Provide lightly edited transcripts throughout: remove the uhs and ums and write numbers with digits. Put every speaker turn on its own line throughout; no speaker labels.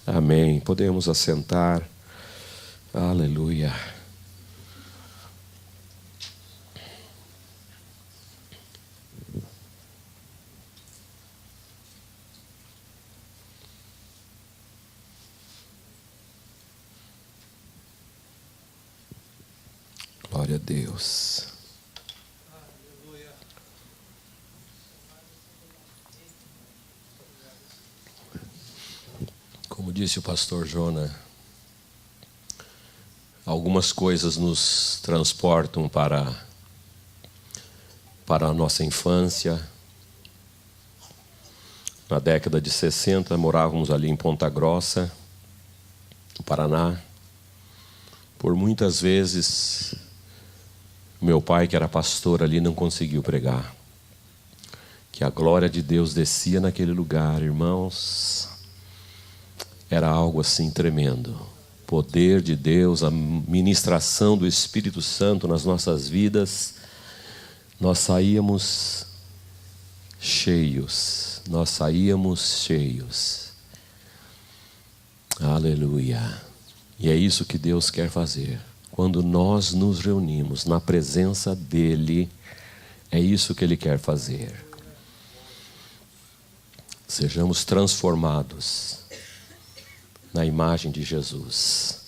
Amém. Podemos assentar. Aleluia. Glória a Deus. Como disse o pastor Jona, algumas coisas nos transportam para a nossa infância. Na década de 60, morávamos ali em Ponta Grossa, no Paraná. Por muitas vezes, meu pai, que era pastor ali, não conseguiu pregar. Que a glória de Deus descia naquele lugar, irmãos. Era algo assim tremendo. Poder de Deus, a ministração do Espírito Santo nas nossas vidas. Nós saíamos cheios. Nós saíamos cheios. Aleluia. E é isso que Deus quer fazer. Quando nós nos reunimos na presença dEle, é isso que Ele quer fazer. Sejamos transformados na imagem de Jesus.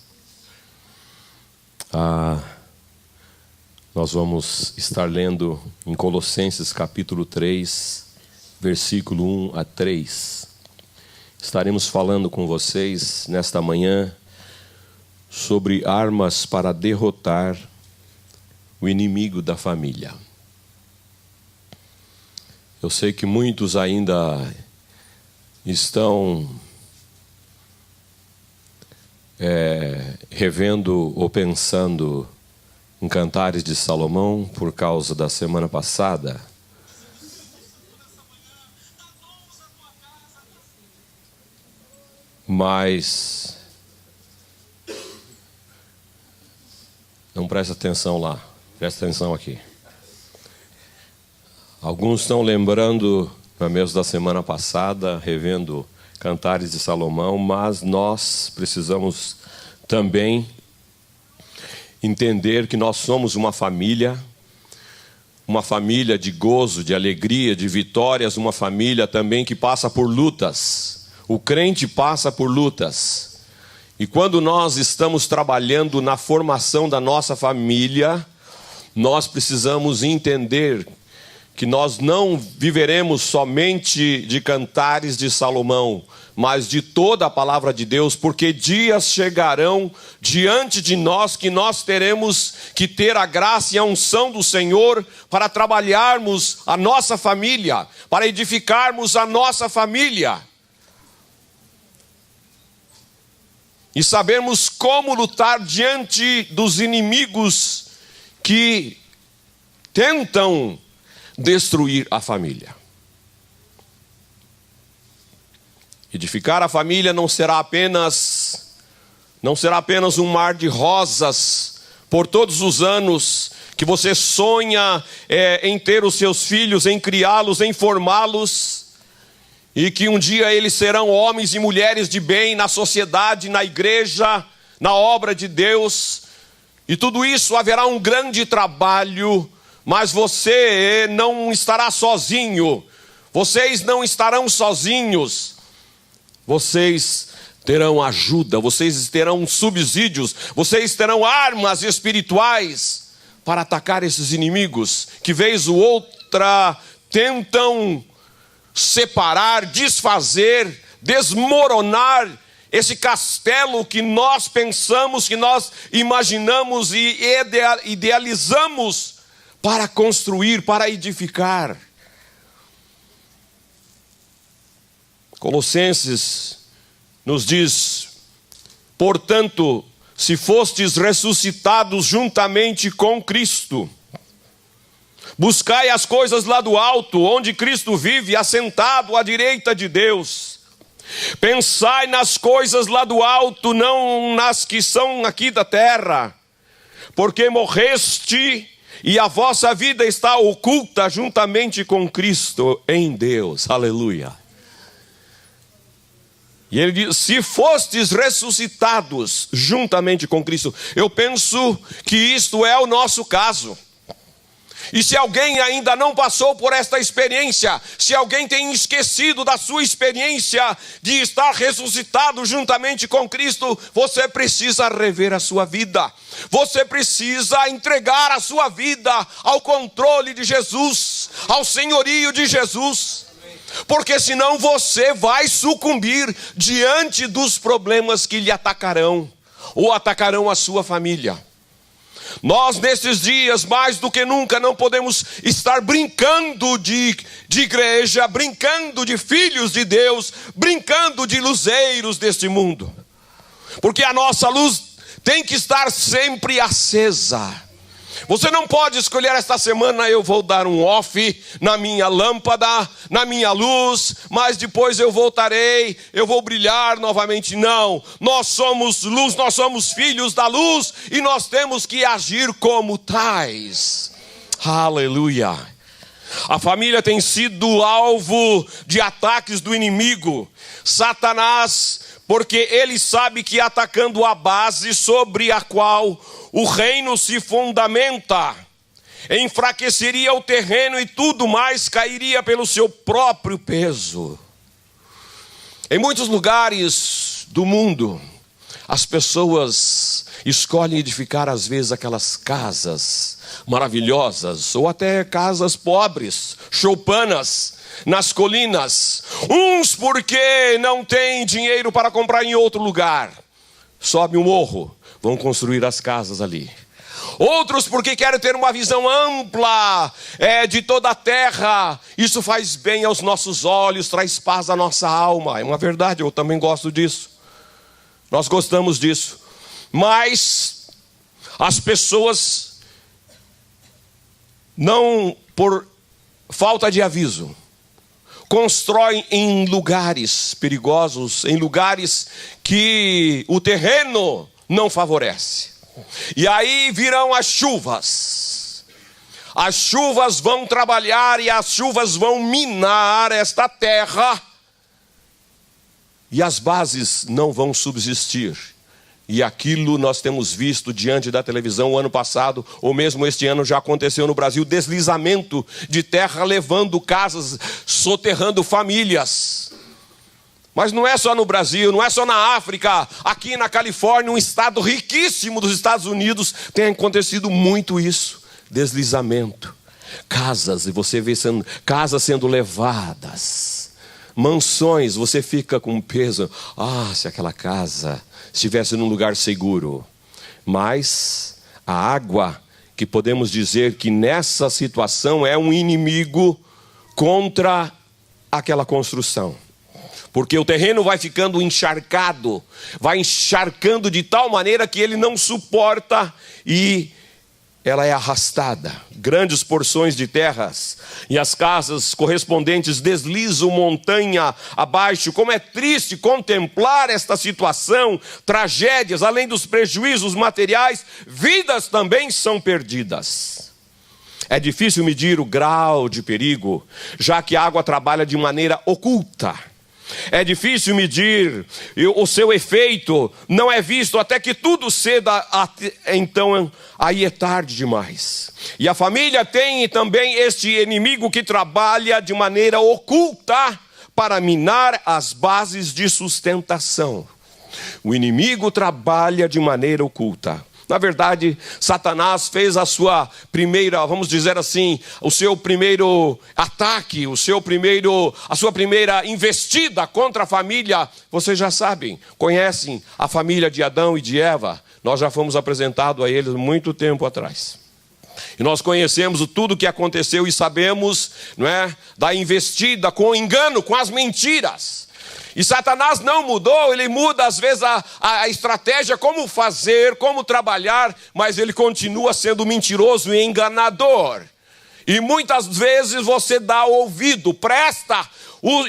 Nós vamos estar lendo em Colossenses capítulo 3, versículo 1 a 3. Estaremos falando com vocês nesta manhã sobre armas para derrotar o inimigo da família. Eu sei que muitos ainda estão revendo ou pensando em Cantares de Salomão por causa da semana passada. Mas não presta atenção lá, presta atenção aqui. Alguns estão lembrando, no mês da semana passada, revendo Cantares de Salomão, mas nós precisamos também entender que nós somos uma família de gozo, de alegria, de vitórias, uma família também que passa por lutas. O crente passa por lutas. E quando nós estamos trabalhando na formação da nossa família, nós precisamos entender que nós não viveremos somente de Cantares de Salomão, mas de toda a palavra de Deus, porque dias chegarão diante de nós que nós teremos que ter a graça e a unção do Senhor para trabalharmos a nossa família, para edificarmos a nossa família. E sabermos como lutar diante dos inimigos que tentam destruir a família. Edificar a família não será apenas um mar de rosas por todos os anos que você sonha em ter os seus filhos, em criá-los, em formá-los, e que um dia eles serão homens e mulheres de bem na sociedade, na igreja, na obra de Deus. E tudo isso haverá um grande trabalho, mas você não estará sozinho. Vocês não estarão sozinhos. Vocês terão ajuda, vocês terão subsídios, vocês terão armas espirituais para atacar esses inimigos que vez ou outra tentam separar, desfazer, desmoronar esse castelo que nós pensamos, que nós imaginamos e idealizamos para construir, para edificar. Colossenses nos diz: portanto, se fostes ressuscitados juntamente com Cristo, buscai as coisas lá do alto, onde Cristo vive, assentado à direita de Deus. Pensai nas coisas lá do alto, não nas que são aqui da terra, porque morreste e a vossa vida está oculta juntamente com Cristo em Deus. Aleluia. E ele diz: se fostes ressuscitados juntamente com Cristo. Eu penso que isto é o nosso caso. E se alguém ainda não passou por esta experiência, se alguém tem esquecido da sua experiência de estar ressuscitado juntamente com Cristo, você precisa rever a sua vida. Você precisa entregar a sua vida ao controle de Jesus, ao senhorio de Jesus. Porque senão você vai sucumbir diante dos problemas que lhe atacarão, ou atacarão a sua família. Nós nesses dias, mais do que nunca, não podemos estar brincando de igreja, brincando de filhos de Deus, brincando de luzeiros deste mundo. Porque a nossa luz tem que estar sempre acesa. Você não pode escolher esta semana: eu vou dar um off na minha lâmpada, na minha luz, mas depois eu voltarei, eu vou brilhar novamente. Não, nós somos luz, nós somos filhos da luz e nós temos que agir como tais. Aleluia. A família tem sido alvo de ataques do inimigo, Satanás, porque ele sabe que atacando a base sobre a qual o reino se fundamenta, enfraqueceria o terreno e tudo mais cairia pelo seu próprio peso. Em muitos lugares do mundo, as pessoas escolhem edificar às vezes aquelas casas maravilhosas, ou até casas pobres, choupanas, nas colinas. Uns porque não têm dinheiro para comprar em outro lugar, sobe um morro, vão construir as casas ali. Outros porque querem ter uma visão ampla de toda a terra. Isso faz bem aos nossos olhos, traz paz à nossa alma. É uma verdade, eu também gosto disso. Nós gostamos disso. Mas as pessoas, não por falta de aviso, constroem em lugares perigosos, em lugares que o terreno não favorece. E aí virão as chuvas. As chuvas vão trabalhar e as chuvas vão minar esta terra. E as bases não vão subsistir. E aquilo nós temos visto diante da televisão o ano passado, ou mesmo este ano já aconteceu no Brasil, deslizamento de terra levando casas, soterrando famílias. Mas não é só no Brasil, não é só na África, aqui na Califórnia, um estado riquíssimo dos Estados Unidos, tem acontecido muito isso, deslizamento. Casas, e você vê casas sendo levadas, mansões, você fica com peso. Se aquela casa estivesse num lugar seguro. Mas a água, que podemos dizer que nessa situação é um inimigo contra aquela construção. Porque o terreno vai ficando encharcado, vai encharcando de tal maneira que ele não suporta e ela é arrastada. Grandes porções de terras e as casas correspondentes deslizam montanha abaixo. Como é triste contemplar esta situação, tragédias, além dos prejuízos materiais, vidas também são perdidas. É difícil medir o grau de perigo, já que a água trabalha de maneira oculta. É difícil medir, o seu efeito não é visto até que tudo ceda, então aí é tarde demais. E a família tem também este inimigo que trabalha de maneira oculta para minar as bases de sustentação. O inimigo trabalha de maneira oculta. Na verdade, Satanás fez a sua primeira, vamos dizer assim, o seu primeiro ataque, a sua primeira investida contra a família. Vocês já sabem, conhecem a família de Adão e de Eva. Nós já fomos apresentados a eles muito tempo atrás. E nós conhecemos tudo o que aconteceu e sabemos, não é, da investida com o engano, com as mentiras. E Satanás não mudou, ele muda às vezes a estratégia, como fazer, como trabalhar, mas ele continua sendo mentiroso e enganador. E muitas vezes você dá ouvido,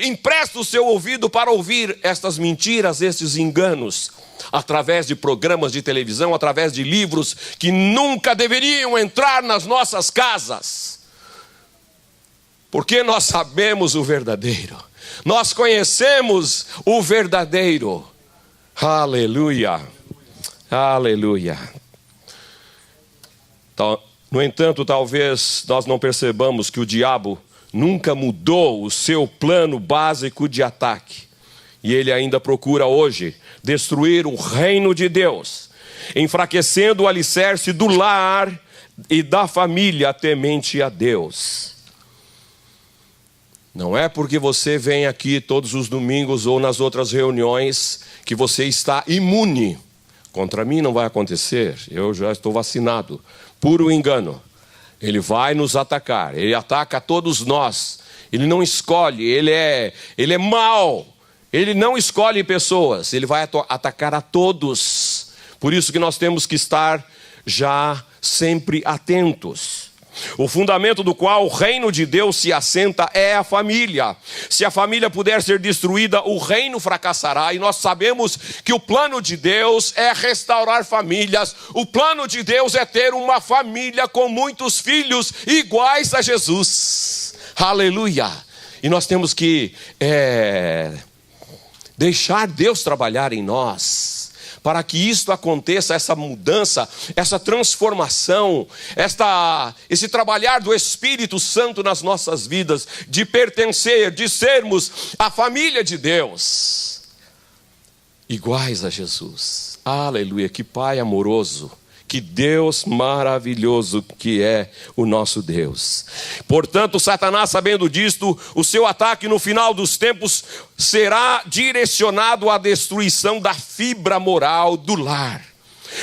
empresta o seu ouvido para ouvir estas mentiras, estes enganos, através de programas de televisão, através de livros que nunca deveriam entrar nas nossas casas. Porque nós sabemos o verdadeiro. nós conhecemos o verdadeiro. Aleluia, aleluia. No entanto, talvez nós não percebamos que o diabo nunca mudou o seu plano básico de ataque. E ele ainda procura hoje destruir o reino de Deus, enfraquecendo o alicerce do lar e da família temente a Deus. Não é porque você vem aqui todos os domingos ou nas outras reuniões que você está imune. Contra mim não vai acontecer, eu já estou vacinado. Puro engano. Ele vai nos atacar, ele ataca a todos nós. Ele não escolhe, ele é mau. Ele não escolhe pessoas, ele vai atacar a todos. Por isso que nós temos que estar já sempre atentos. O fundamento do qual o reino de Deus se assenta é a família. Se a família puder ser destruída, o reino fracassará. E nós sabemos que o plano de Deus é restaurar famílias. O plano de Deus é ter uma família com muitos filhos iguais a Jesus. Aleluia! E nós temos que deixar Deus trabalhar em nós, para que isto aconteça, essa mudança, essa transformação, esse trabalhar do Espírito Santo nas nossas vidas, de pertencer, de sermos a família de Deus, iguais a Jesus. Aleluia, que Pai amoroso, que Deus maravilhoso que é o nosso Deus. Portanto, Satanás, sabendo disto, o seu ataque no final dos tempos será direcionado à destruição da fibra moral do lar.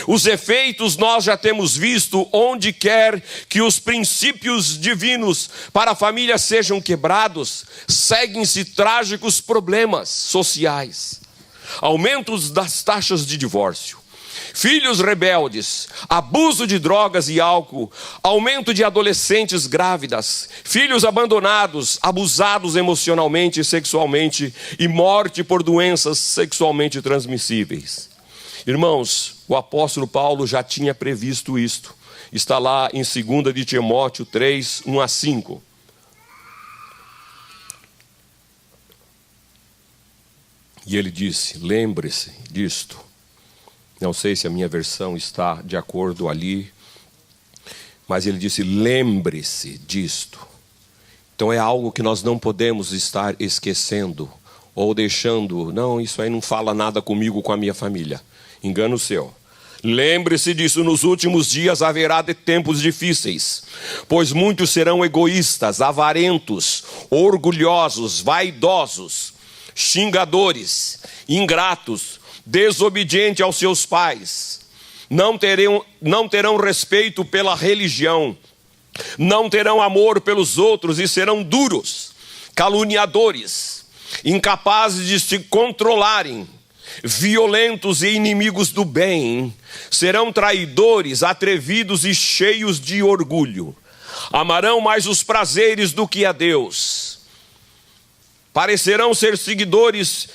Os efeitos nós já temos visto onde quer que os princípios divinos para a família sejam quebrados, seguem-se trágicos problemas sociais, aumentos das taxas de divórcio, filhos rebeldes, abuso de drogas e álcool, aumento de adolescentes grávidas, filhos abandonados, abusados emocionalmente e sexualmente, e morte por doenças sexualmente transmissíveis. Irmãos, o apóstolo Paulo já tinha previsto isto. Está lá em 2 de Timóteo 3, 1 a 5. E ele disse, lembre-se disto. Não sei se a minha versão está de acordo ali, mas ele disse, lembre-se disto. Então é algo que nós não podemos estar esquecendo, ou deixando, não, isso aí não fala nada comigo, com a minha família. Engano seu. Lembre-se disso, nos últimos dias haverá tempos difíceis, pois muitos serão egoístas, avarentos, orgulhosos, vaidosos, xingadores, ingratos, desobedientes aos seus pais, não terão respeito pela religião, não terão amor pelos outros e serão duros, caluniadores, incapazes de se controlarem, violentos e inimigos do bem, serão traidores, atrevidos e cheios de orgulho, amarão mais os prazeres do que a Deus, parecerão ser seguidores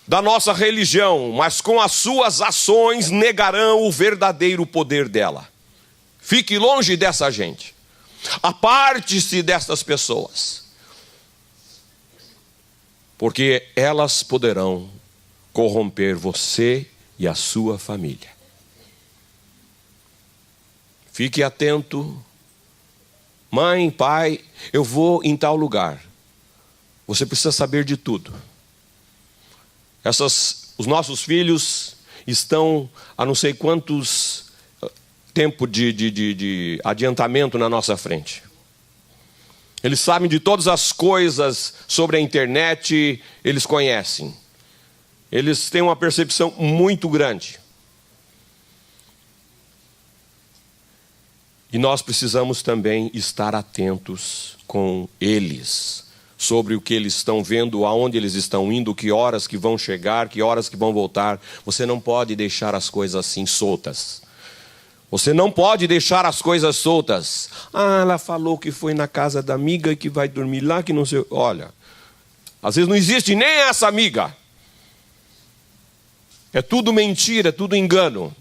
da nossa religião, mas com as suas ações negarão o verdadeiro poder dela. Fique longe dessa gente, aparte-se dessas pessoas, porque elas poderão corromper você e a sua família. Fique atento, mãe, pai, eu vou em tal lugar. Você precisa saber de tudo. Os nossos filhos estão a não sei quantos tempo de adiantamento na nossa frente. Eles sabem de todas as coisas sobre a internet, eles conhecem. Eles têm uma percepção muito grande. E nós precisamos também estar atentos com eles, sobre o que eles estão vendo, aonde eles estão indo, que horas que vão chegar, que horas que vão voltar. Você não pode deixar as coisas assim soltas. Você não pode deixar as coisas soltas. Ah, ela falou que foi na casa da amiga e que vai dormir lá, que não sei... Olha, às vezes não existe nem essa amiga. É tudo mentira, é tudo engano.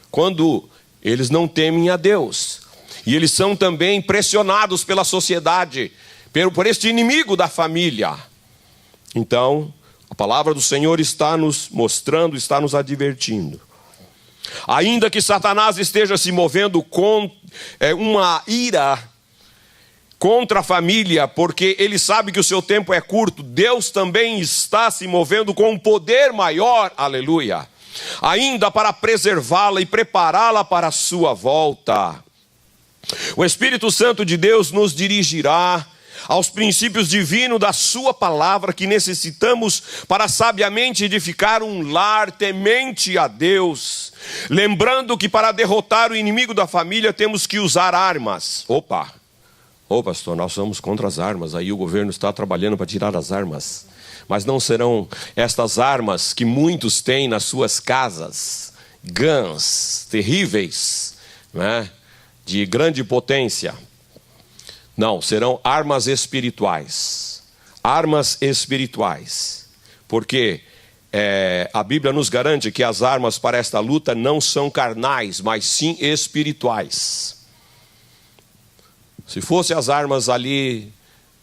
Quando eles não temem a Deus. E eles são também pressionados pela sociedade, por este inimigo da família. Então, a palavra do Senhor está nos mostrando, está nos advertindo. Ainda que Satanás esteja se movendo com uma ira contra a família, porque ele sabe que o seu tempo é curto, Deus também está se movendo com um poder maior, aleluia, ainda para preservá-la e prepará-la para a sua volta. O Espírito Santo de Deus nos dirigirá aos princípios divinos da sua palavra que necessitamos para sabiamente edificar um lar temente a Deus. Lembrando que para derrotar o inimigo da família temos que usar armas. Ô pastor, nós somos contra as armas, aí o governo está trabalhando para tirar as armas. Mas não serão estas armas que muitos têm nas suas casas, guns terríveis, né, de grande potência. Não, serão armas espirituais. Armas espirituais. Porque a Bíblia nos garante que as armas para esta luta não são carnais, mas sim espirituais. Se fossem as armas ali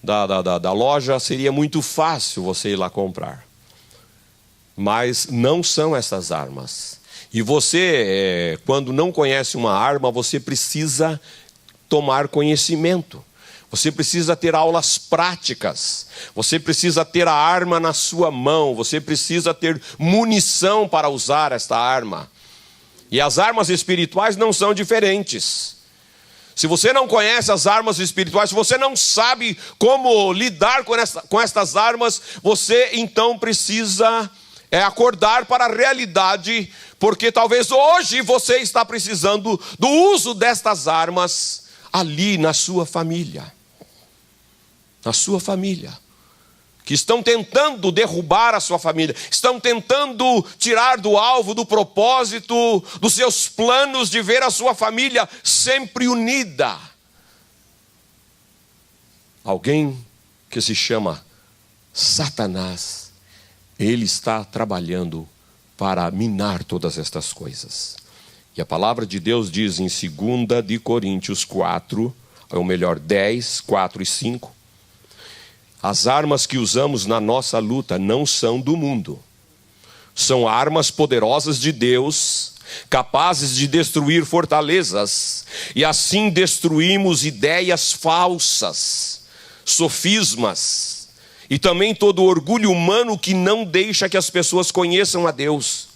da loja, seria muito fácil você ir lá comprar. Mas não são essas armas. E você, quando não conhece uma arma, você precisa tomar conhecimento. Você precisa ter aulas práticas. Você precisa ter a arma na sua mão. Você precisa ter munição para usar esta arma. E as armas espirituais não são diferentes. Se você não conhece as armas espirituais, se você não sabe como lidar com estas armas, você então precisa acordar para a realidade, porque talvez hoje você está precisando do uso destas armas ali na sua família. Na sua família. Que estão tentando derrubar a sua família, estão tentando tirar do alvo, do propósito, dos seus planos de ver a sua família sempre unida. Alguém que se chama Satanás, ele está trabalhando para minar todas estas coisas. E a palavra de Deus diz em 2 de Coríntios 4, ou melhor 10, 4 e 5, as armas que usamos na nossa luta não são do mundo. São armas poderosas de Deus, capazes de destruir fortalezas. E assim destruímos ideias falsas, sofismas, e também todo o orgulho humano que não deixa que as pessoas conheçam a Deus.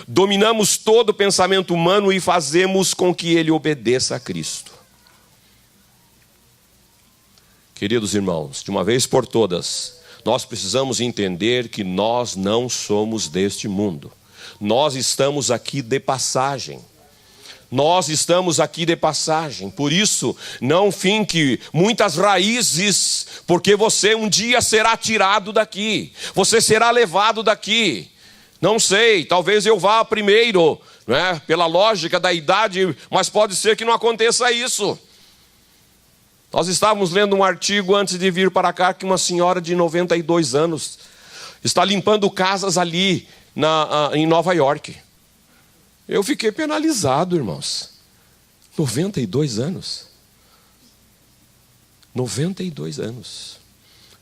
Dominamos todo o pensamento humano e fazemos com que ele obedeça a Cristo. Queridos irmãos, de uma vez por todas, nós precisamos entender que nós não somos deste mundo. Nós estamos aqui de passagem. Nós estamos aqui de passagem. Por isso, não finque muitas raízes, porque você um dia será tirado daqui. Você será levado daqui. Não sei, talvez eu vá primeiro, né, pela lógica da idade, mas pode ser que não aconteça isso. Nós estávamos lendo um artigo antes de vir para cá que uma senhora de 92 anos está limpando casas ali em Nova York. Eu fiquei penalizado, irmãos. 92 anos. 92 anos.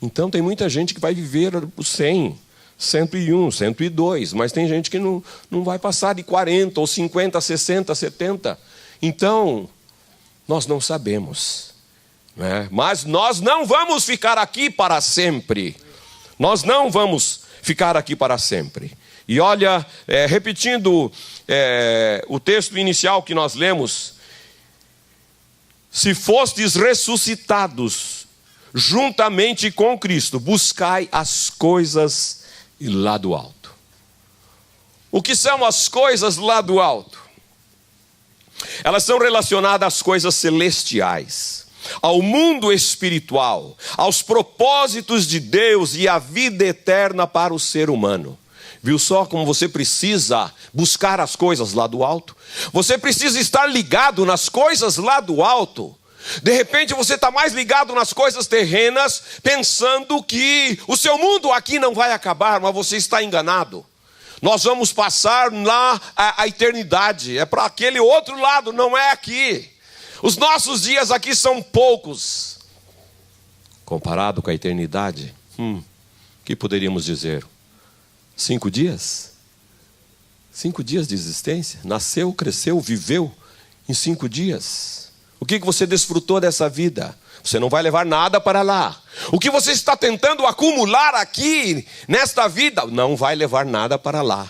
Então tem muita gente que vai viver os 100, 101, 102, mas tem gente que não vai passar de 40 ou 50, 60, 70. Então, nós não sabemos. Mas nós não vamos ficar aqui para sempre. Nós não vamos ficar aqui para sempre. E olha, repetindo o texto inicial que nós lemos: se fostes ressuscitados juntamente com Cristo, buscai as coisas lá do alto. O que são as coisas lá do alto? Elas são relacionadas às coisas celestiais, ao mundo espiritual, aos propósitos de Deus e à vida eterna para o ser humano. Viu só como você precisa buscar as coisas lá do alto? Você precisa estar ligado nas coisas lá do alto. De repente você está mais ligado nas coisas terrenas, pensando que o seu mundo aqui não vai acabar, mas você está enganado. Nós vamos passar lá a eternidade, é para aquele outro lado, não é aqui. Os nossos dias aqui são poucos. Comparado com a eternidade, que poderíamos dizer? 5 dias? 5 dias de existência? Nasceu, cresceu, viveu em 5 dias. O que você desfrutou dessa vida? Você não vai levar nada para lá. O que você está tentando acumular aqui, nesta vida, não vai levar nada para lá.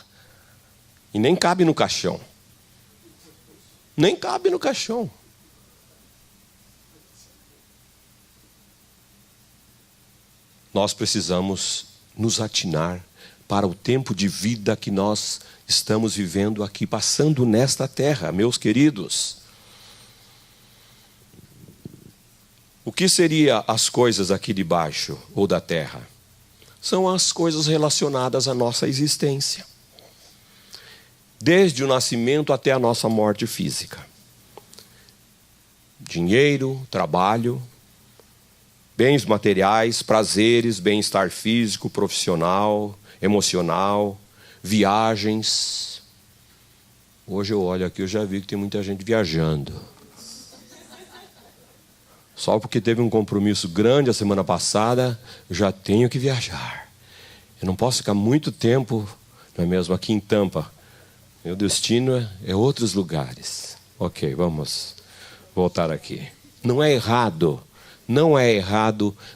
E nem cabe no caixão. Nem cabe no caixão. Nós precisamos nos atinar para o tempo de vida que nós estamos vivendo aqui, passando nesta terra, meus queridos. O que seriam as coisas aqui de baixo ou da terra? São as coisas relacionadas à nossa existência. Desde o nascimento até a nossa morte física. Dinheiro, trabalho, bens materiais, prazeres, bem-estar físico, profissional, emocional, viagens. Hoje eu olho aqui, eu já vi que tem muita gente viajando. Só porque teve um compromisso grande a semana passada, já tenho que viajar. Eu não posso ficar muito tempo, não é mesmo, aqui em Tampa. Meu destino é outros lugares. Ok, vamos voltar aqui. Não é errado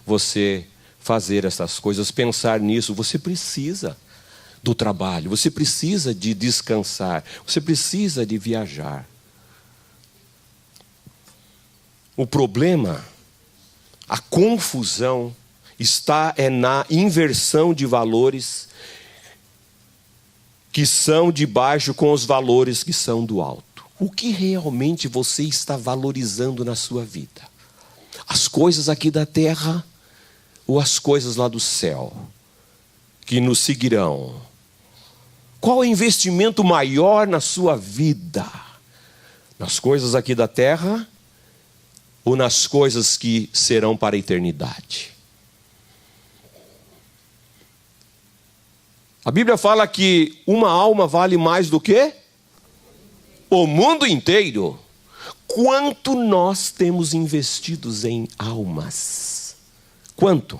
você fazer essas coisas, pensar nisso. Você precisa do trabalho, você precisa de descansar, você precisa de viajar. O problema, a confusão, está na inversão de valores que são de baixo com os valores que são do alto. O que realmente você está valorizando na sua vida? As coisas aqui da terra ou as coisas lá do céu, que nos seguirão? Qual é o investimento maior na sua vida? Nas coisas aqui da terra ou nas coisas que serão para a eternidade? A Bíblia fala que uma alma vale mais do que o mundo inteiro. Quanto nós temos investidos em almas? Quanto?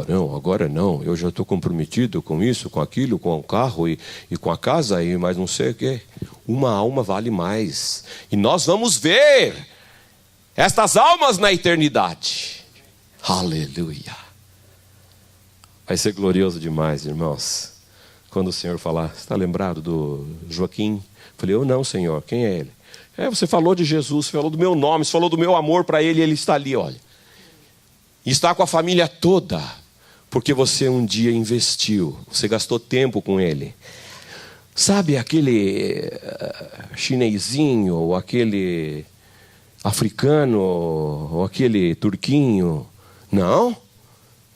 Não, agora não. Eu já estou comprometido com isso, com aquilo, com o carro e com a casa, mas não sei o quê. Uma alma vale mais. E nós vamos ver estas almas na eternidade. Aleluia. Vai ser glorioso demais, irmãos. Quando o Senhor falar, você está lembrado do Joaquim? Falei, eu não, Senhor, quem é ele? Você falou de Jesus, você falou do meu nome, você falou do meu amor para ele, e ele está ali, olha. E está com a família toda, porque você um dia investiu, você gastou tempo com ele. Sabe aquele chinesinho, ou aquele africano, ou aquele turquinho? Não,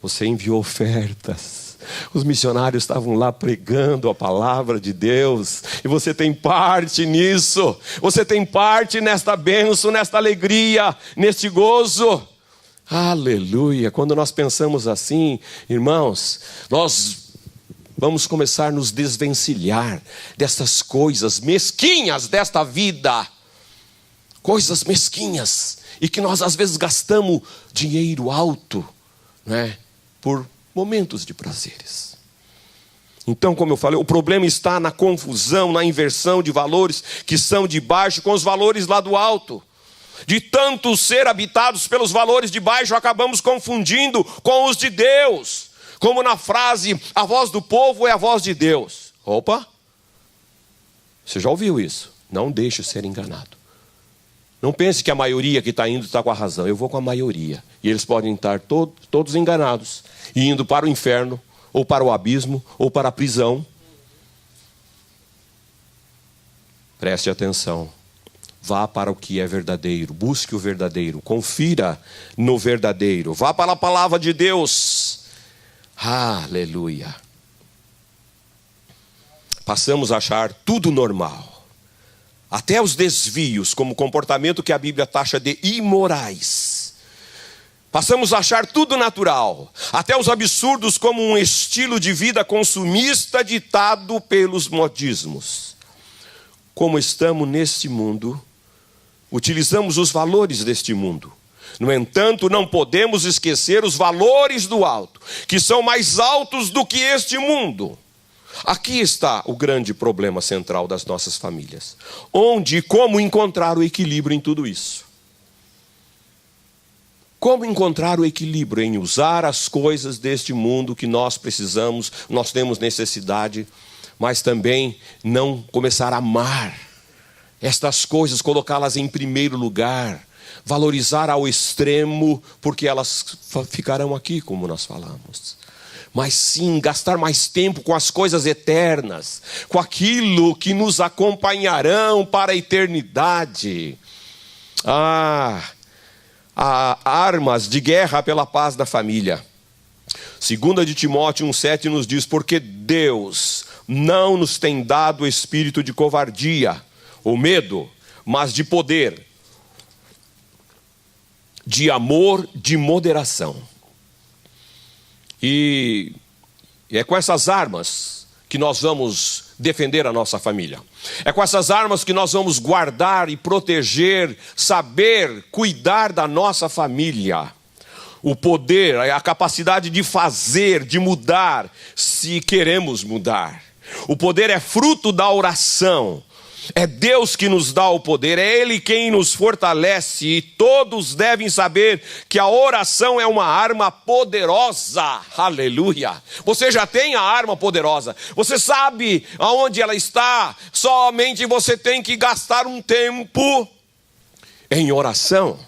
você enviou ofertas. Os missionários estavam lá pregando a palavra de Deus. E você tem parte nisso. Você tem parte nesta bênção, nesta alegria, neste gozo. Aleluia. Quando nós pensamos assim, irmãos, nós vamos começar a nos desvencilhar dessas coisas mesquinhas desta vida. Coisas mesquinhas. E que nós às vezes gastamos dinheiro alto, né, por momentos de prazeres. Então, como eu falei, o problema está na confusão, na inversão de valores que são de baixo com os valores lá do alto. De tanto ser habitados pelos valores de baixo, acabamos confundindo com os de Deus. Como na frase, a voz do povo é a voz de Deus. Opa! Você já ouviu isso? Não deixe ser enganado. Não pense que a maioria que está indo está com a razão. Eu vou com a maioria. E eles podem estar todos enganados. E indo para o inferno, ou para o abismo, ou para a prisão. Preste atenção. Vá para o que é verdadeiro. Busque o verdadeiro. Confira no verdadeiro. Vá para a palavra de Deus. Aleluia. Passamos a achar tudo normal. Até os desvios, como comportamento que a Bíblia taxa de imorais. Passamos a achar tudo natural. Até os absurdos como um estilo de vida consumista ditado pelos modismos. Como estamos neste mundo, utilizamos os valores deste mundo. No entanto, não podemos esquecer os valores do alto, que são mais altos do que este mundo. Aqui está o grande problema central das nossas famílias. Onde e como encontrar o equilíbrio em tudo isso? Como encontrar o equilíbrio em usar as coisas deste mundo que nós precisamos, nós temos necessidade, mas também não começar a amar estas coisas, colocá-las em primeiro lugar, valorizar ao extremo, porque elas ficarão aqui, como nós falamos. Mas sim, gastar mais tempo com as coisas eternas, com aquilo que nos acompanharão para a eternidade. Armas de guerra pela paz da família. 2 de Timóteo 1,7 nos diz: porque Deus não nos tem dado o espírito de covardia, ou medo, mas de poder, de amor, de moderação. E é com essas armas que nós vamos defender a nossa família. É com essas armas que nós vamos guardar e proteger, saber cuidar da nossa família. O poder, a capacidade de fazer, de mudar, se queremos mudar. O poder é fruto da oração. É Deus que nos dá o poder, é Ele quem nos fortalece, e todos devem saber que a oração é uma arma poderosa. Aleluia! Você já tem a arma poderosa, você sabe aonde ela está, somente você tem que gastar um tempo em oração.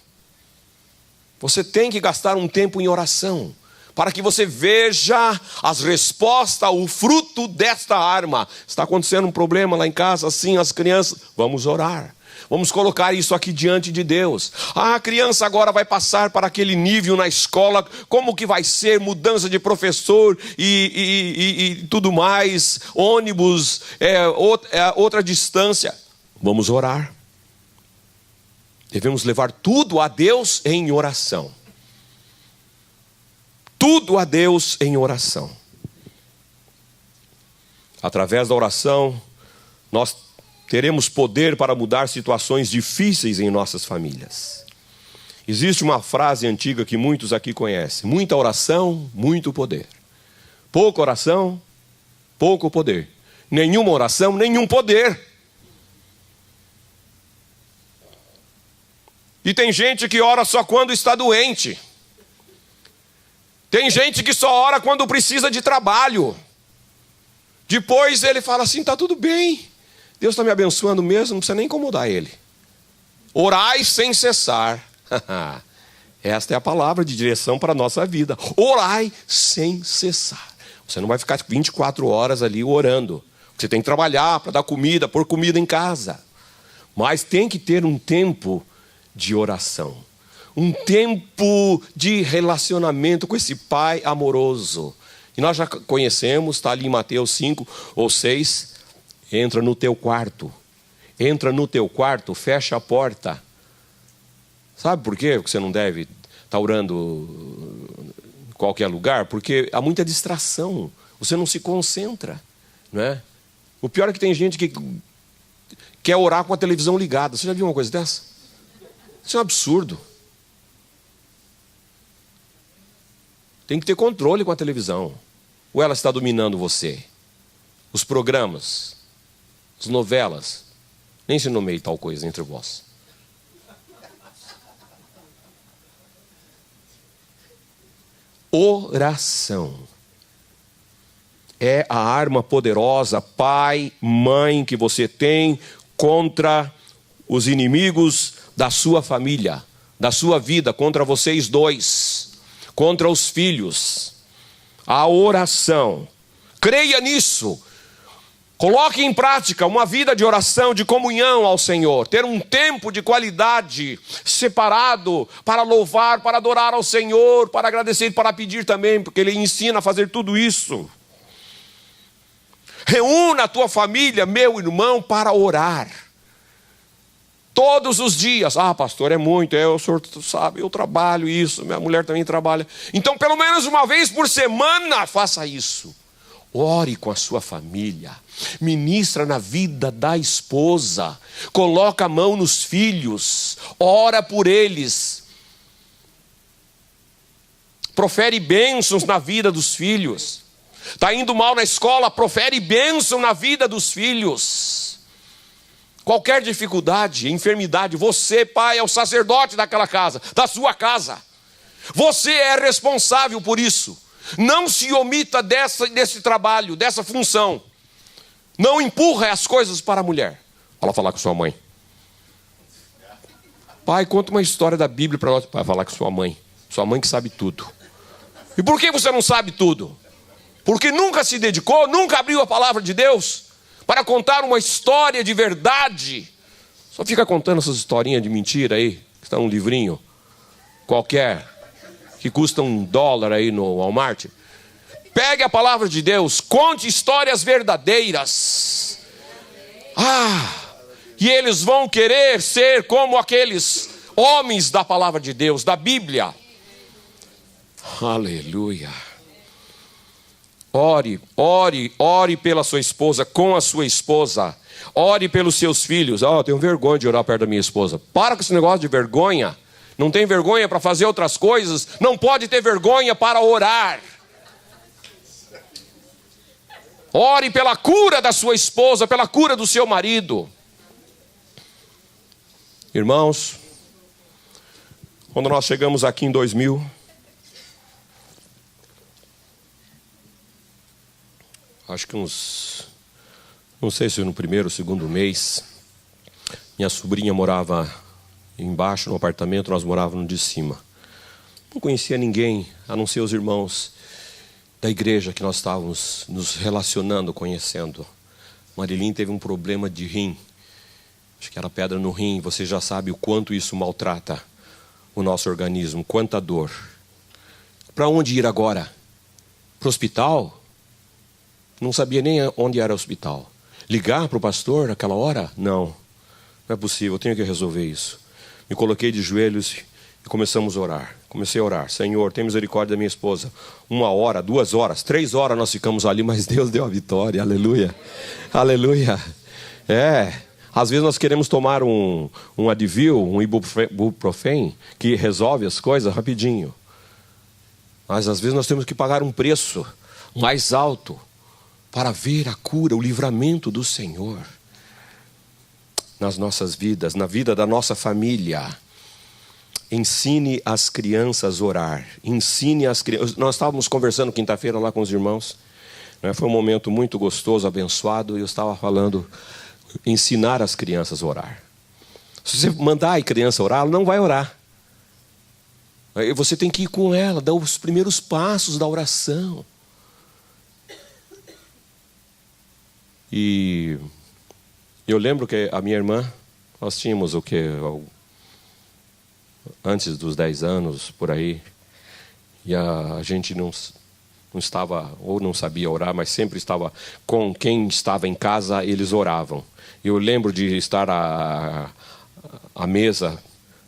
Você tem que gastar um tempo em oração, para que você veja as respostas, o fruto desta arma. Está acontecendo um problema lá em casa, assim, as crianças, vamos orar. Vamos colocar isso aqui diante de Deus. A criança agora vai passar para aquele nível na escola, como que vai ser, mudança de professor e tudo mais, ônibus, outra distância. Vamos orar. Devemos levar tudo a Deus em oração. Tudo a Deus em oração. Através da oração, nós teremos poder para mudar situações difíceis em nossas famílias. Existe uma frase antiga que muitos aqui conhecem: muita oração, muito poder. Pouca oração, pouco poder. Nenhuma oração, nenhum poder. E tem gente que ora só quando está doente. Tem gente que só ora quando precisa de trabalho. Depois ele fala assim: está tudo bem, Deus está me abençoando mesmo, não precisa nem incomodar ele. Orai sem cessar. Esta é a palavra de direção para a nossa vida. Orai sem cessar. Você não vai ficar 24 horas ali orando. Você tem que trabalhar para dar comida, pôr comida em casa. Mas tem que ter um tempo de oração. Um tempo de relacionamento com esse Pai amoroso. E nós já conhecemos, está ali em Mateus 5 ou 6. Entra no teu quarto. Entra no teu quarto, fecha a porta. Sabe por quê que você não deve estar orando em qualquer lugar? Porque há muita distração. Você não se concentra, não é? O pior é que tem gente que quer orar com a televisão ligada. Você já viu uma coisa dessa? Isso é um absurdo. Tem que ter controle com a televisão. Ou ela está dominando você? Os programas, as novelas. Nem se nomeie tal coisa entre vós. Oração é a arma poderosa, pai, mãe, que você tem contra os inimigos da sua família, da sua vida, contra vocês dois, contra os filhos. A oração. Creia nisso. Coloque em prática uma vida de oração, de comunhão ao Senhor. Ter um tempo de qualidade separado para louvar, para adorar ao Senhor, para agradecer e para pedir também, porque Ele ensina a fazer tudo isso. Reúna a tua família, meu irmão, para orar. Todos os dias. Ah, pastor, é muito. O senhor sabe, eu trabalho isso, minha mulher também trabalha. Então, pelo menos uma vez por semana, faça isso. Ore com a sua família. Ministra na vida da esposa. Coloca a mão nos filhos. Ora por eles. profere bênçãos na vida dos filhos. Está indo mal na escola, profere bênção na vida dos filhos. Qualquer dificuldade, enfermidade, você, pai, é o sacerdote daquela casa, da sua casa. Você é responsável por isso. Não se omita desse trabalho, dessa função. Não empurra as coisas para a mulher. Fala falar com sua mãe. Pai, conta uma história da Bíblia para nós. Vai falar com sua mãe. Sua mãe que sabe tudo. E por que você não sabe tudo? Porque nunca se dedicou, nunca abriu a palavra de Deus para contar uma história de verdade. Só fica contando essas historinhas de mentira aí, que está num livrinho qualquer, que custa $1 aí no Walmart. Pegue a palavra de Deus, conte histórias verdadeiras. E eles vão querer ser como aqueles homens da palavra de Deus, da Bíblia. Aleluia. Ore pela sua esposa, com a sua esposa. Ore pelos seus filhos. Eu tenho vergonha de orar perto da minha esposa. Para com esse negócio de vergonha. Não tem vergonha para fazer outras coisas. Não pode ter vergonha para orar. Ore pela cura da sua esposa, pela cura do seu marido. Irmãos, quando nós chegamos aqui em 2000, acho que não sei se no primeiro ou segundo mês, minha sobrinha morava embaixo no apartamento, nós morávamos no de cima. Não conhecia ninguém, a não ser os irmãos da igreja que nós estávamos nos relacionando, conhecendo. Marilyn teve um problema de rim. Acho que era pedra no rim. Você já sabe o quanto isso maltrata o nosso organismo, quanta dor. Para onde ir agora? Para o hospital? Não sabia nem onde era o hospital. Ligar para o pastor naquela hora? Não é possível, eu tenho que resolver isso. Me coloquei de joelhos e começamos a orar. Comecei a orar. Senhor, tem misericórdia da minha esposa. 1 hora, 2 horas, 3 horas nós ficamos ali, mas Deus deu a vitória. Aleluia. Aleluia. Às vezes nós queremos tomar um Advil, um Ibuprofen, que resolve as coisas rapidinho. Mas às vezes nós temos que pagar um preço mais alto para ver a cura, o livramento do Senhor nas nossas vidas, na vida da nossa família. Ensine as crianças a orar. Ensine as crianças. Nós estávamos conversando quinta-feira lá com os irmãos. Foi um momento muito gostoso, abençoado. E eu estava falando, ensinar as crianças a orar. Se você mandar a criança orar, ela não vai orar. Você tem que ir com ela, dar os primeiros passos da oração. E eu lembro que a minha irmã, nós tínhamos o quê? Antes dos 10 anos, por aí. E a gente não estava, ou não sabia orar, mas sempre estava com quem estava em casa, eles oravam. Eu lembro de estar à mesa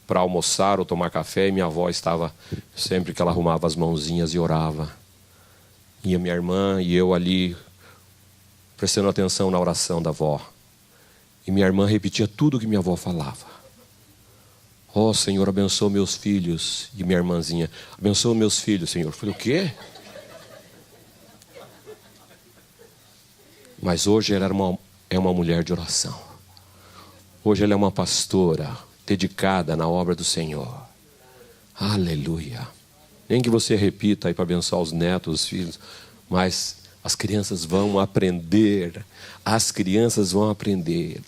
para almoçar ou tomar café, e minha avó estava, sempre que ela arrumava as mãozinhas e orava. E a minha irmã e eu ali, prestando atenção na oração da avó. E minha irmã repetia tudo o que minha avó falava. Senhor, abençoa meus filhos. E minha irmãzinha, abençoa meus filhos, Senhor. Eu falei, o quê? Mas hoje ela é uma mulher de oração. Hoje ela é uma pastora dedicada na obra do Senhor. Aleluia. Nem que você repita aí para abençoar os netos, os filhos, mas as crianças vão aprender. As crianças vão aprender.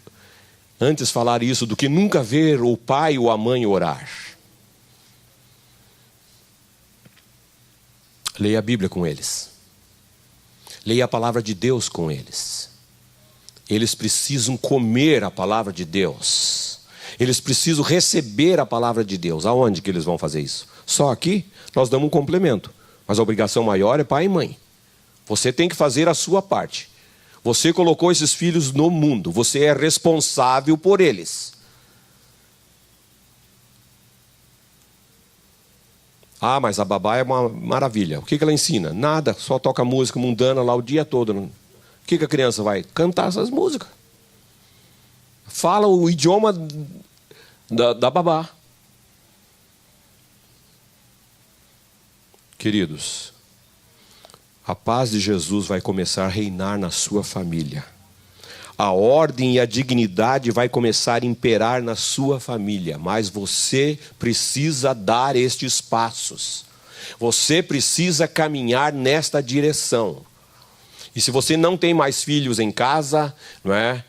Antes falar isso do que nunca ver o pai ou a mãe orar. Leia a Bíblia com eles. Leia a palavra de Deus com eles. Eles precisam comer a palavra de Deus. Eles precisam receber a palavra de Deus. Aonde que eles vão fazer isso? Só aqui nós damos um complemento. Mas a obrigação maior é pai e mãe. Você tem que fazer a sua parte. Você colocou esses filhos no mundo. Você é responsável por eles. Mas a babá é uma maravilha. O que ela ensina? Nada, só toca música mundana lá o dia todo. O que a criança vai? Cantar essas músicas. Fala o idioma da babá. Queridos, a paz de Jesus vai começar a reinar na sua família. A ordem e a dignidade vai começar a imperar na sua família. Mas você precisa dar estes passos. Você precisa caminhar nesta direção. E se você não tem mais filhos em casa, não é?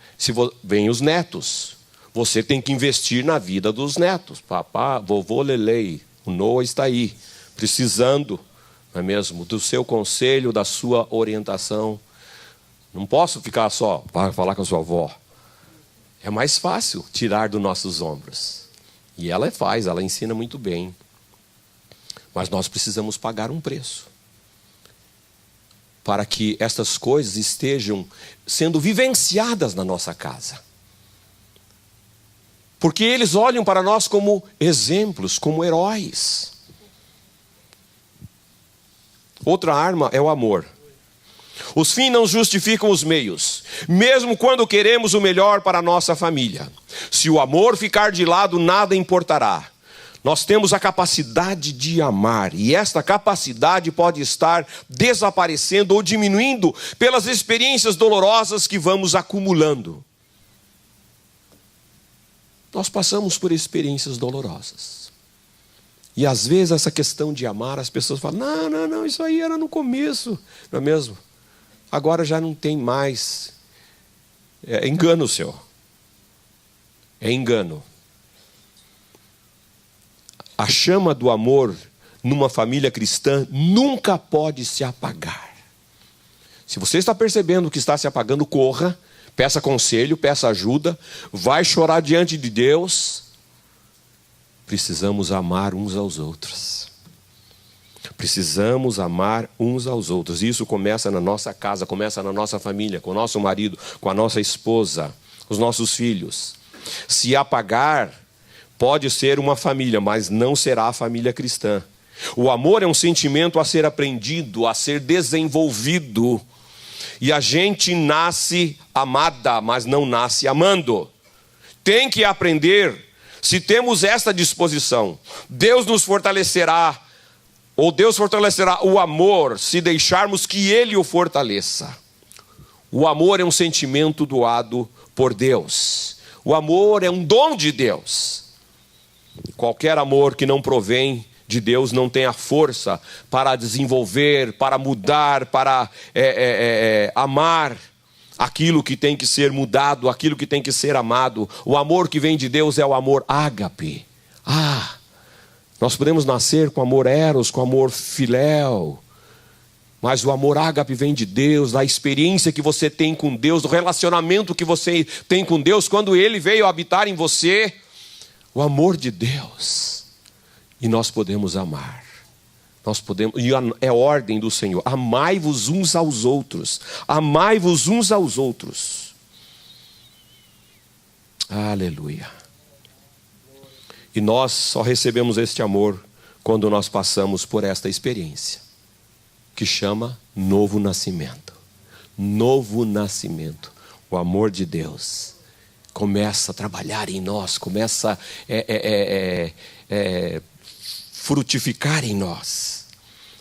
Vem os netos. Você tem que investir na vida dos netos. Papá, vovô Lelei, o Noah está aí, precisando, não é mesmo, do seu conselho, da sua orientação. Não posso ficar só para falar com a sua avó. É mais fácil tirar dos nossos ombros. E ela faz, ela ensina muito bem. Mas nós precisamos pagar um preço para que estas coisas estejam sendo vivenciadas na nossa casa. Porque eles olham para nós como exemplos, como heróis. Outra arma é o amor. Os fins não justificam os meios, mesmo quando queremos o melhor para a nossa família. Se o amor ficar de lado, nada importará. Nós temos a capacidade de amar, e esta capacidade pode estar desaparecendo ou diminuindo pelas experiências dolorosas que vamos acumulando. Nós passamos por experiências dolorosas. E às vezes essa questão de amar, as pessoas falam, não, isso aí era no começo, não é mesmo? Agora já não tem mais. É engano seu. É engano. A chama do amor numa família cristã nunca pode se apagar. Se você está percebendo que está se apagando, corra, peça conselho, peça ajuda, vai chorar diante de Deus. Precisamos amar uns aos outros. Precisamos amar uns aos outros. Isso começa na nossa casa, começa na nossa família, com o nosso marido, com a nossa esposa, os nossos filhos. Se apagar, pode ser uma família, mas não será a família cristã. O amor é um sentimento a ser aprendido, a ser desenvolvido. E a gente nasce amada, mas não nasce amando. Tem que aprender. Se temos esta disposição, Deus nos fortalecerá, ou Deus fortalecerá o amor, se deixarmos que Ele o fortaleça. O amor é um sentimento doado por Deus. O amor é um dom de Deus. Qualquer amor que não provém de Deus não tem a força para desenvolver, para mudar, para amar aquilo que tem que ser mudado, aquilo que tem que ser amado. O amor que vem de Deus é o amor ágape. Nós podemos nascer com amor eros, com amor filéu, mas o amor ágape vem de Deus, da experiência que você tem com Deus, do relacionamento que você tem com Deus, quando Ele veio habitar em você. O amor de Deus. E nós podemos amar. E é ordem do Senhor. Amai-vos uns aos outros. Amai-vos uns aos outros. Aleluia. E nós só recebemos este amor quando nós passamos por esta experiência, que chama novo nascimento. Novo nascimento. O amor de Deus começa a trabalhar em nós, começa a frutificar em nós.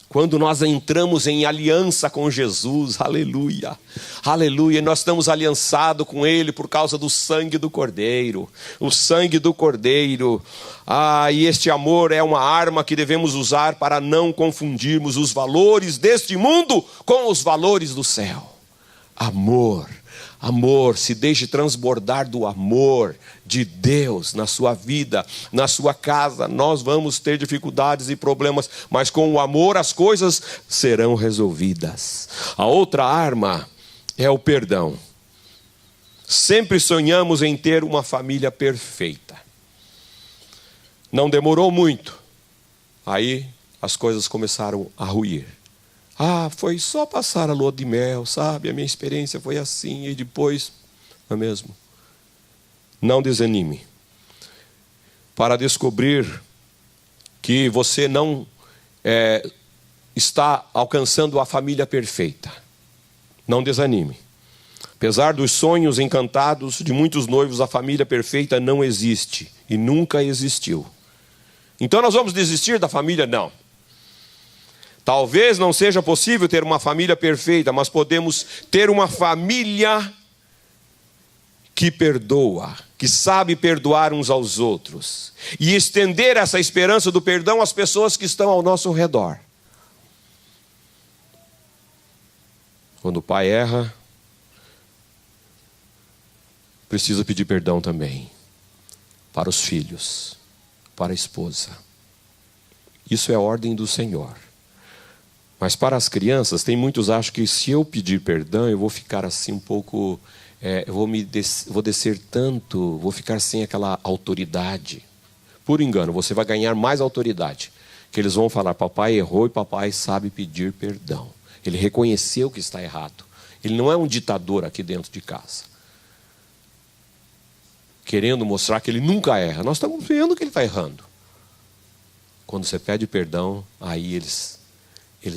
Quando nós entramos em aliança com Jesus, aleluia, aleluia, nós estamos aliançados com Ele por causa do sangue do Cordeiro, o sangue do Cordeiro. E este amor é uma arma que devemos usar para não confundirmos os valores deste mundo com os valores do céu. Amor. Amor, se deixe transbordar do amor de Deus na sua vida, na sua casa. Nós vamos ter dificuldades e problemas, mas com o amor as coisas serão resolvidas. A outra arma é o perdão. Sempre sonhamos em ter uma família perfeita. Não demorou muito. Aí as coisas começaram a ruir. Foi só passar a lua de mel, sabe? A minha experiência foi assim. E depois, não é mesmo? Não desanime. Para descobrir que você não está alcançando a família perfeita. Não desanime. Apesar dos sonhos encantados de muitos noivos, a família perfeita não existe. E nunca existiu. Então nós vamos desistir da família? Não. Talvez não seja possível ter uma família perfeita, mas podemos ter uma família que perdoa, que sabe perdoar uns aos outros e estender essa esperança do perdão às pessoas que estão ao nosso redor. Quando o pai erra, precisa pedir perdão também para os filhos, para a esposa. Isso é a ordem do Senhor. Mas para as crianças, tem muitos acham que se eu pedir perdão, eu vou ficar assim um pouco, eu vou descer tanto, vou ficar sem aquela autoridade. Por engano, você vai ganhar mais autoridade. Que eles vão falar, papai errou e papai sabe pedir perdão. Ele reconheceu que está errado. Ele não é um ditador aqui dentro de casa, querendo mostrar que ele nunca erra. Nós estamos vendo que ele está errando. Quando você pede perdão, aí eles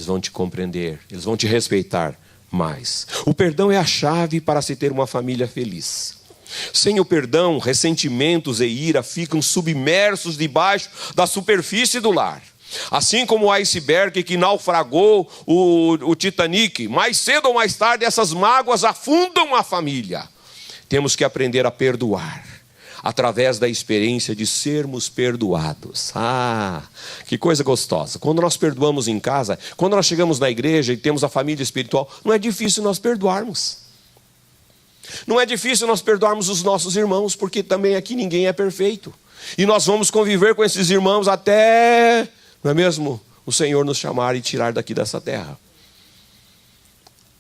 vão te compreender, eles vão te respeitar mais. O perdão é a chave para se ter uma família feliz. Sem o perdão, ressentimentos e ira ficam submersos debaixo da superfície do lar. Assim como o iceberg que naufragou o Titanic, mais cedo ou mais tarde essas mágoas afundam a família. Temos que aprender a perdoar, através da experiência de sermos perdoados. Ah, que coisa gostosa. Quando nós perdoamos em casa, quando nós chegamos na igreja e temos a família espiritual, não é difícil nós perdoarmos. Não é difícil nós perdoarmos os nossos irmãos, porque também aqui ninguém é perfeito. E nós vamos conviver com esses irmãos até, não é mesmo, o Senhor nos chamar e tirar daqui dessa terra.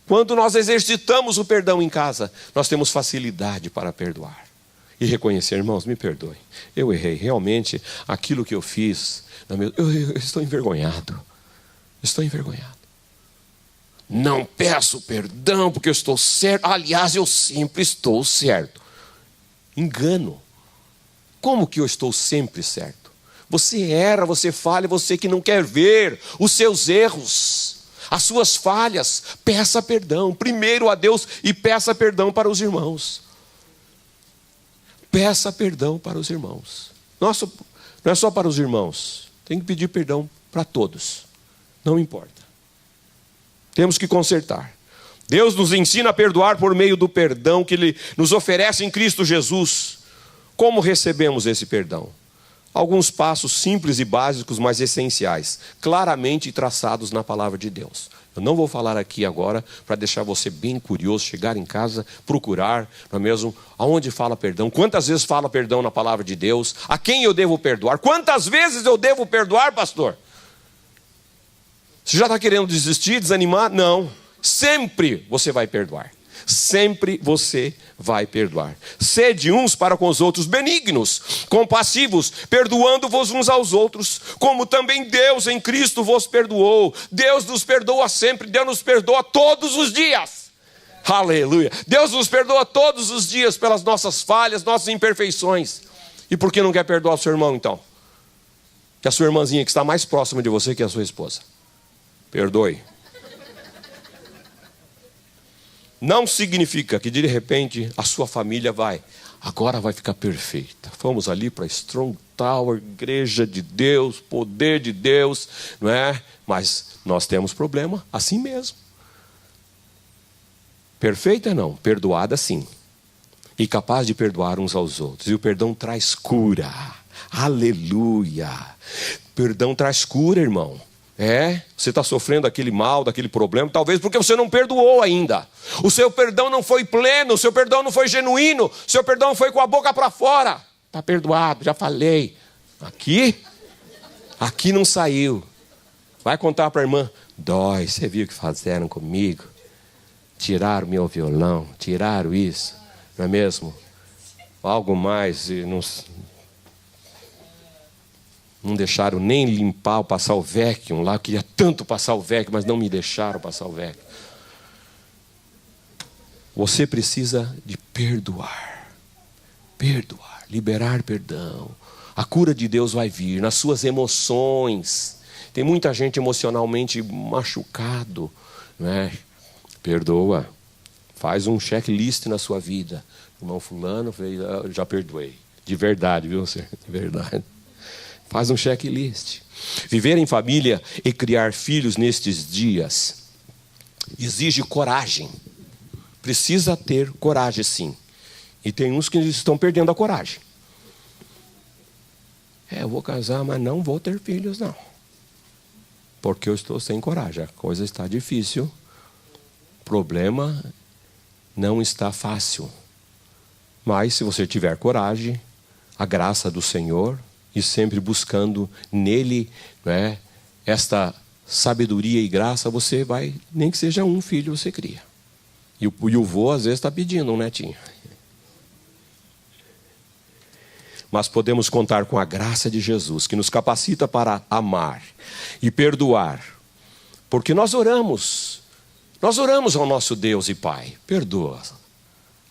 Quando nós exercitamos o perdão em casa, nós temos facilidade para perdoar. E reconhecer, irmãos, me perdoem. Eu errei, realmente, aquilo que eu fiz, eu estou envergonhado. Estou envergonhado. Não peço perdão porque eu estou certo. Aliás, eu sempre estou certo. Engano. Como que eu estou sempre certo? Você erra, você falha, você que não quer ver os seus erros, as suas falhas. Peça perdão, primeiro a Deus e peça perdão para os irmãos. Peça perdão para os irmãos. Nossa, não é só para os irmãos. Tem que pedir perdão para todos. Não importa. Temos que consertar. Deus nos ensina a perdoar por meio do perdão que Ele nos oferece em Cristo Jesus. Como recebemos esse perdão? Alguns passos simples e básicos, mas essenciais, claramente traçados na palavra de Deus. Eu não vou falar aqui agora para deixar você bem curioso, chegar em casa, procurar, não é mesmo, aonde fala perdão, quantas vezes fala perdão na palavra de Deus, a quem eu devo perdoar, quantas vezes eu devo perdoar, pastor? Você já está querendo desistir, desanimar? Não, sempre você vai perdoar. Sempre você vai perdoar. Sede uns para com os outros benignos, compassivos, perdoando-vos uns aos outros, como também Deus em Cristo vos perdoou. Deus nos perdoa sempre, Deus nos perdoa todos os dias. Aleluia. Deus nos perdoa todos os dias pelas nossas falhas, nossas imperfeições. E por que não quer perdoar o seu irmão então? Que a sua irmãzinha que está mais próxima de você que a sua esposa. Perdoe. Não significa que de repente a sua família agora vai ficar perfeita. Fomos ali para Strong Tower, igreja de Deus, poder de Deus, não é? Mas nós temos problema assim mesmo. Perfeita não, perdoada sim. E capaz de perdoar uns aos outros. E o perdão traz cura. Aleluia. Perdão traz cura, irmão. Você está sofrendo aquele mal, daquele problema, talvez porque você não perdoou ainda. O seu perdão não foi pleno, o seu perdão não foi genuíno, o seu perdão foi com a boca para fora. Está perdoado, já falei. Aqui não saiu. Vai contar para a irmã, dói, você viu o que fizeram comigo? Tiraram meu violão, tiraram isso, não é mesmo? Algo mais, não deixaram nem limpar, passar o vacuum lá. Eu queria tanto passar o vacuum, mas não me deixaram passar o vacuum. Você precisa de perdoar. Perdoar, liberar perdão. A cura de Deus vai vir nas suas emoções. Tem muita gente emocionalmente machucado, não é? Perdoa. Faz um checklist na sua vida. Irmão fulano, já perdoei. De verdade, viu, senhor? De verdade. Faz um checklist. Viver em família e criar filhos nestes dias exige coragem. Precisa ter coragem, sim. E tem uns que estão perdendo a coragem. Eu vou casar, mas não vou ter filhos, não. Porque eu estou sem coragem. A coisa está difícil. O problema não está fácil. Mas se você tiver coragem, a graça do Senhor, e sempre buscando nele, né, esta sabedoria e graça, você vai, nem que seja um filho, você cria. E o vô às vezes está pedindo um netinho. Mas podemos contar com a graça de Jesus, que nos capacita para amar e perdoar. Porque nós oramos ao nosso Deus e Pai. Perdoa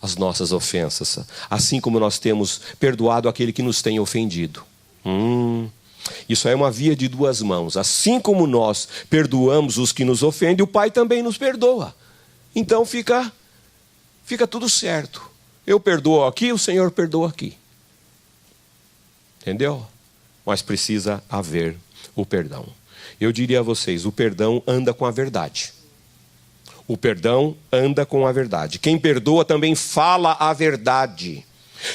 as nossas ofensas, assim como nós temos perdoado aquele que nos tem ofendido. Isso é uma via de duas mãos. Assim como nós perdoamos os que nos ofendem, o Pai também nos perdoa. Então fica tudo certo. Eu perdoo aqui, o Senhor perdoa aqui. Entendeu? Mas precisa haver o perdão. Eu diria a vocês, o perdão anda com a verdade. O perdão anda com a verdade. Quem perdoa também fala a verdade.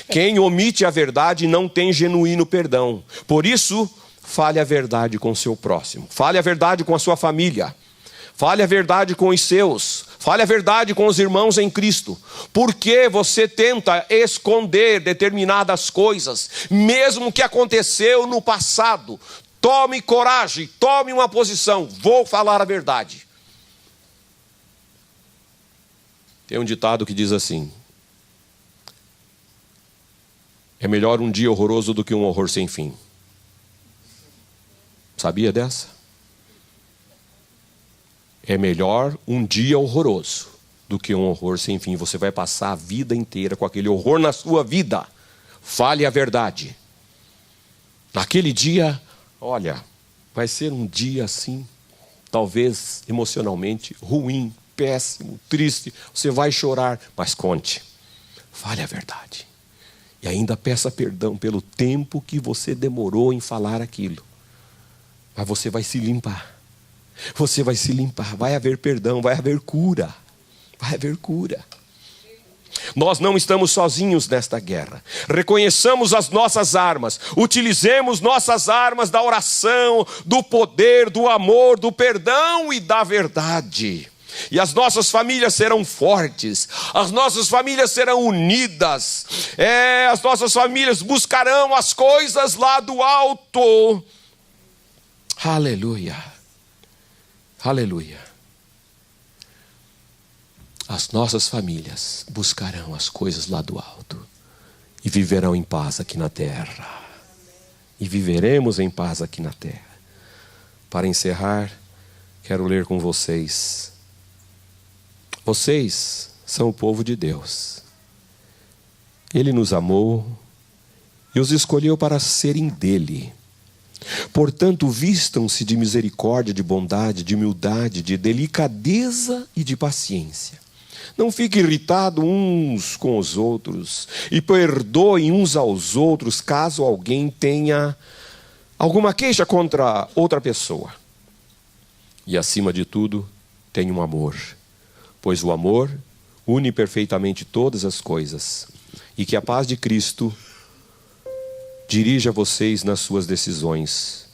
Quem omite a verdade não tem genuíno perdão. Por isso, fale a verdade com o seu próximo. Fale a verdade com a sua família. Fale a verdade com os seus. Fale a verdade com os irmãos em Cristo. Porque você tenta esconder determinadas coisas, mesmo que aconteceu no passado. Tome coragem, tome uma posição. Vou falar a verdade. Tem um ditado que diz assim: é melhor um dia horroroso do que um horror sem fim. Sabia dessa? É melhor um dia horroroso do que um horror sem fim. Você vai passar a vida inteira com aquele horror na sua vida. Fale a verdade. Naquele dia, olha, vai ser um dia assim, talvez emocionalmente ruim, péssimo, triste. Você vai chorar, mas conte. Fale a verdade. E ainda peça perdão pelo tempo que você demorou em falar aquilo. Mas você vai se limpar. Você vai se limpar. Vai haver perdão, vai haver cura. Vai haver cura. Nós não estamos sozinhos nesta guerra. Reconheçamos as nossas armas. Utilizemos nossas armas da oração, do poder, do amor, do perdão e da verdade. E as nossas famílias serão fortes, as nossas famílias serão unidas, as nossas famílias buscarão as coisas lá do alto. Aleluia, aleluia. As nossas famílias buscarão as coisas lá do alto e viverão em paz aqui na terra. E viveremos em paz aqui na terra. Para encerrar, quero ler com vocês. Vocês são o povo de Deus. Ele nos amou e os escolheu para serem dele. Portanto, vistam-se de misericórdia, de bondade, de humildade, de delicadeza e de paciência. Não fiquem irritados uns com os outros e perdoem uns aos outros caso alguém tenha alguma queixa contra outra pessoa. E acima de tudo, tenham amor. Pois o amor une perfeitamente todas as coisas. E que a paz de Cristo dirija vocês nas suas decisões.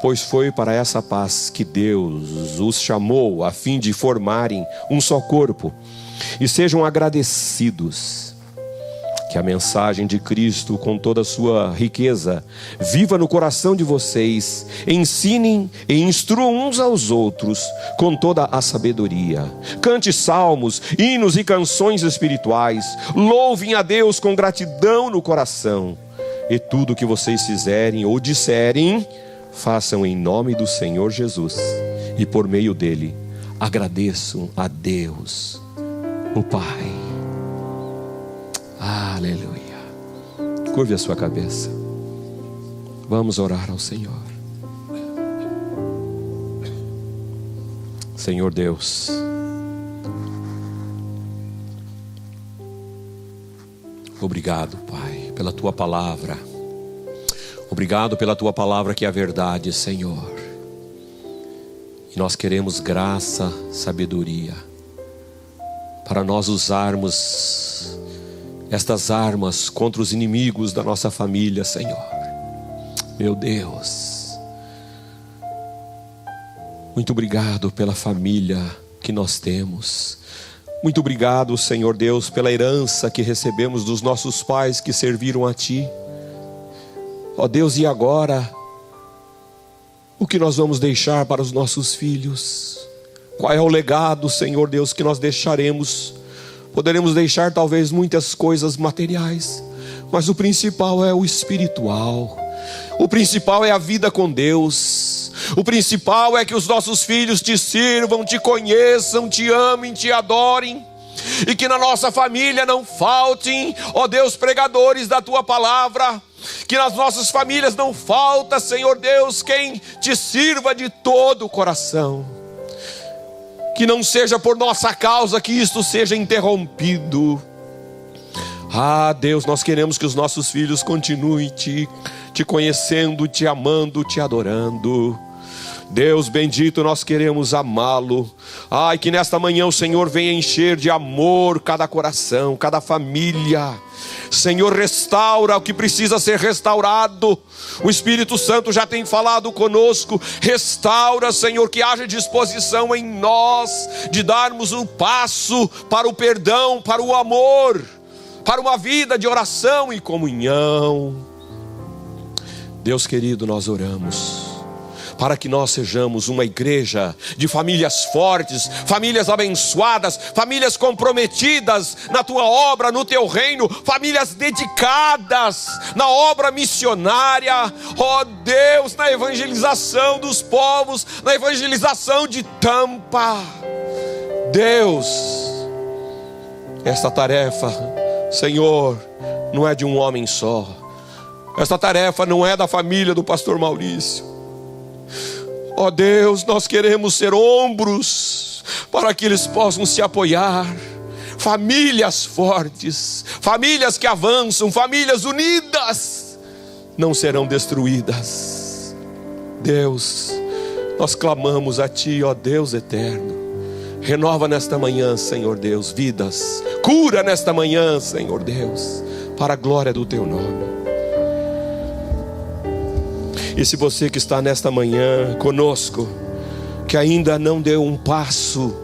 Pois foi para essa paz que Deus os chamou, a fim de formarem um só corpo. E sejam agradecidos. Que a mensagem de Cristo, com toda a sua riqueza, viva no coração de vocês. Ensinem e instruam uns aos outros com toda a sabedoria. Cante salmos, hinos e canções espirituais. Louvem a Deus com gratidão no coração. E tudo que vocês fizerem ou disserem, façam em nome do Senhor Jesus. E por meio dele, agradeçam a Deus, o Pai. Aleluia. Curve a sua cabeça. Vamos orar ao Senhor. Senhor Deus, obrigado, Pai, pela tua palavra. Obrigado pela tua palavra que é a verdade, Senhor. E nós queremos graça, sabedoria, para nós usarmos estas armas contra os inimigos da nossa família, Senhor. Meu Deus, muito obrigado pela família que nós temos. Muito obrigado, Senhor Deus, pela herança que recebemos dos nossos pais que serviram a Ti. Ó Deus, e agora, o que nós vamos deixar para os nossos filhos? Qual é o legado, Senhor Deus, que nós deixaremos? Poderemos deixar talvez muitas coisas materiais, mas o principal é o espiritual. O principal é a vida com Deus. O principal é que os nossos filhos Te sirvam, Te conheçam, Te amem, Te adorem. E que na nossa família não faltem, ó Deus, pregadores da Tua palavra. Que nas nossas famílias não falta, Senhor Deus, quem Te sirva de todo o coração. Que não seja por nossa causa que isto seja interrompido. Ah, Deus, nós queremos que os nossos filhos continuem te conhecendo, Te amando, Te adorando. Deus bendito, nós queremos amá-lo. Ai, que nesta manhã o Senhor venha encher de amor cada coração, cada família. Senhor, restaura o que precisa ser restaurado. O Espírito Santo já tem falado conosco. Restaura, Senhor, que haja disposição em nós de darmos um passo para o perdão, para o amor, para uma vida de oração e comunhão. Deus querido, nós oramos para que nós sejamos uma igreja de famílias fortes, famílias abençoadas, famílias comprometidas na Tua obra, no Teu reino, famílias dedicadas na obra missionária, ó Deus, na evangelização dos povos, na evangelização de Tampa. Deus, esta tarefa, Senhor, não é de um homem só. Esta tarefa não é da família do pastor Maurício. Ó Deus, nós queremos ser ombros para que eles possam se apoiar. Famílias fortes, famílias que avançam, famílias unidas, não serão destruídas. Deus, nós clamamos a Ti, ó Deus eterno. Renova nesta manhã, Senhor Deus, vidas. Cura nesta manhã, Senhor Deus, para a glória do Teu nome. E se você que está nesta manhã conosco, que ainda não deu um passo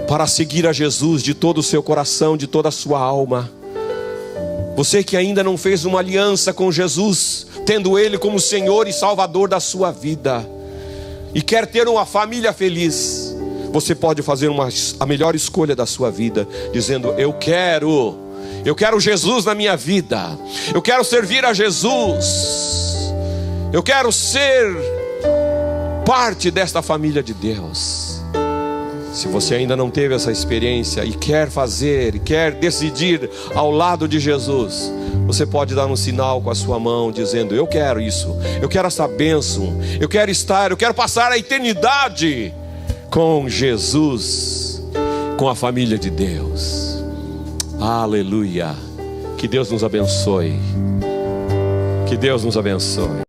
para seguir a Jesus de todo o seu coração, de toda a sua alma, você que ainda não fez uma aliança com Jesus, tendo Ele como Senhor e Salvador da sua vida, e quer ter uma família feliz, você pode fazer a melhor escolha da sua vida, dizendo: eu quero Jesus na minha vida, eu quero servir a Jesus, eu quero ser parte desta família de Deus. Se você ainda não teve essa experiência e quer fazer, quer decidir ao lado de Jesus, você pode dar um sinal com a sua mão dizendo: eu quero isso, eu quero essa bênção, eu quero passar a eternidade com Jesus, com a família de Deus. Aleluia. Que Deus nos abençoe. Que Deus nos abençoe.